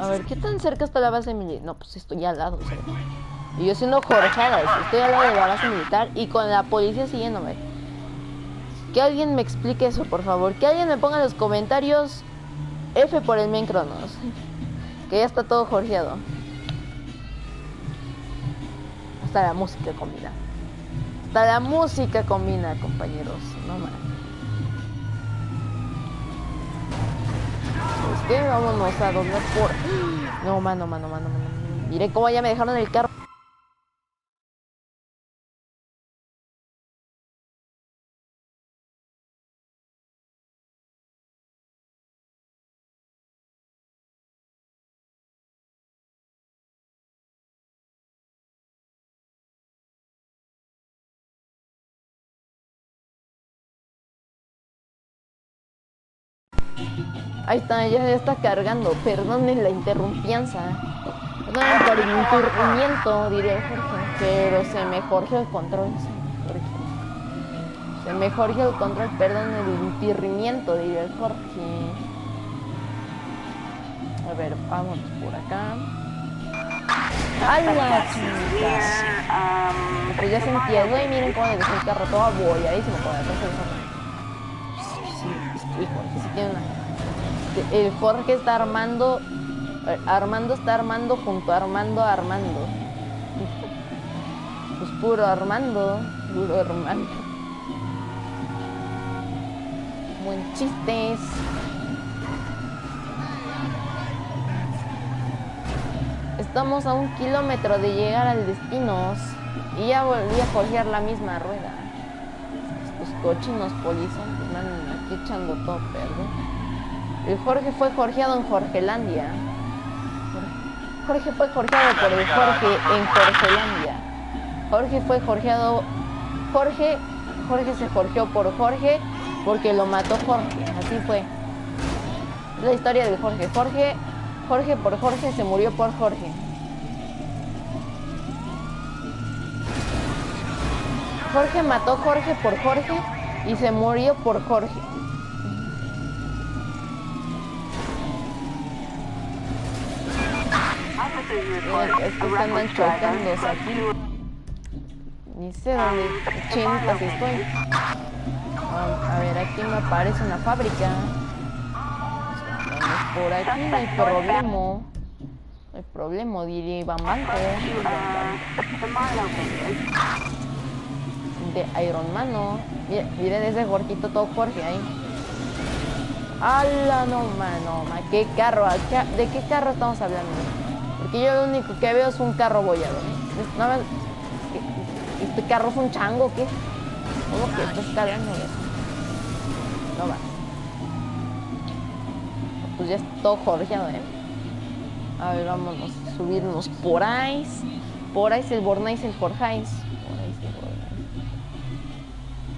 A ver, ¿qué tan cerca está la base militar? No, pues estoy al lado, Y yo siendo jorjadas, estoy al lado de la base militar y con la policía siguiéndome. Que alguien me explique eso, por favor. Que alguien me ponga en los comentarios F por el main Cronos. Que ya está todo jorgeado. Hasta la música combina. Compañeros. No más. ¿Sabes qué? Vámonos a doblar por... No, mano. Miren cómo ya me dejaron el carro. Ahí está, ya está cargando. Perdonen la interrumpianza. Perdonen por el interrumpimiento, diría Jorge. Pero se me jorgeó el control. Perdón, el interrumpimiento, diría el Jorge. A ver, vámonos por acá. ¡Hala, chicas! Pues ya sentí algo y miren cómo le dejé el carro todo abolladísimo con el resto del Jorge. Sí, Jorge, sí tiene una... El Jorge está armando. Armando está armando junto a Armando. Pues puro Armando. Buen chistes. Estamos a 1 kilómetro de llegar al destino. Y ya volví a jorgear la misma rueda. Estos cochinos polizontes me andan aquí echando todo, perdón. El Jorge fue jorgeado en Jorgelandia. Jorge fue jorgeado por el Jorge en Jorgelandia. Jorge fue jorgeado. Jorge se jorgeó por Jorge porque lo mató Jorge. Así fue. Es la historia del Jorge. Jorge por Jorge se murió por Jorge. Jorge mató Jorge por Jorge y se murió por Jorge. Estos andan chocándose aquí. Ni sé dónde chinitas estoy. A ver, aquí me aparece una fábrica. Vamos por aquí, no hay problema. No hay problema, diría Iván Banco. De Iron Mano. Miren ese Jorgito todo Jorge ahí. ¡Hala! No, mano, ¿qué carro? ¿De qué carro estamos hablando? Porque yo lo único que veo es un carro bollado. ¿Este carro es un chango o qué? ¿Cómo que está escalando eso? No va. Pues ya es todo jorgeado, A ver, vámonos a subirnos por ahí. Por ahí el Bornais, el Jorgeis.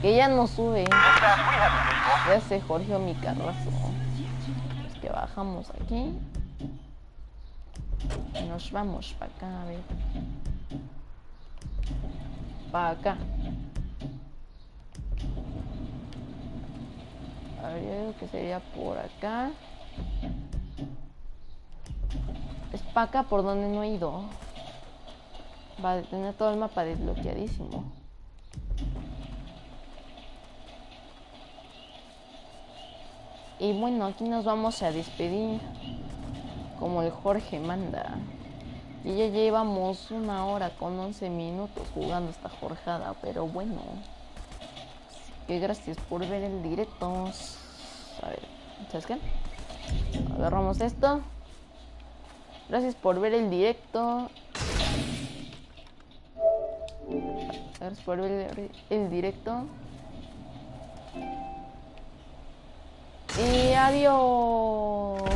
Que ya no sube. Ya se jorgeó mi carrazo. Pues que bajamos aquí. Y nos vamos para acá, a ver. Para acá. A ver, yo creo que sería por acá. Es para acá por donde no he ido. Va a tener todo el mapa desbloqueadísimo. Y bueno, aquí nos vamos a despedir como el Jorge manda. Y ya llevamos 1 hora con 11 minutos jugando esta jorjada, pero bueno. Así que gracias por ver el directo. A ver, ¿sabes qué? Agarramos esto. Gracias por ver el directo. Gracias por ver el directo. Y adiós.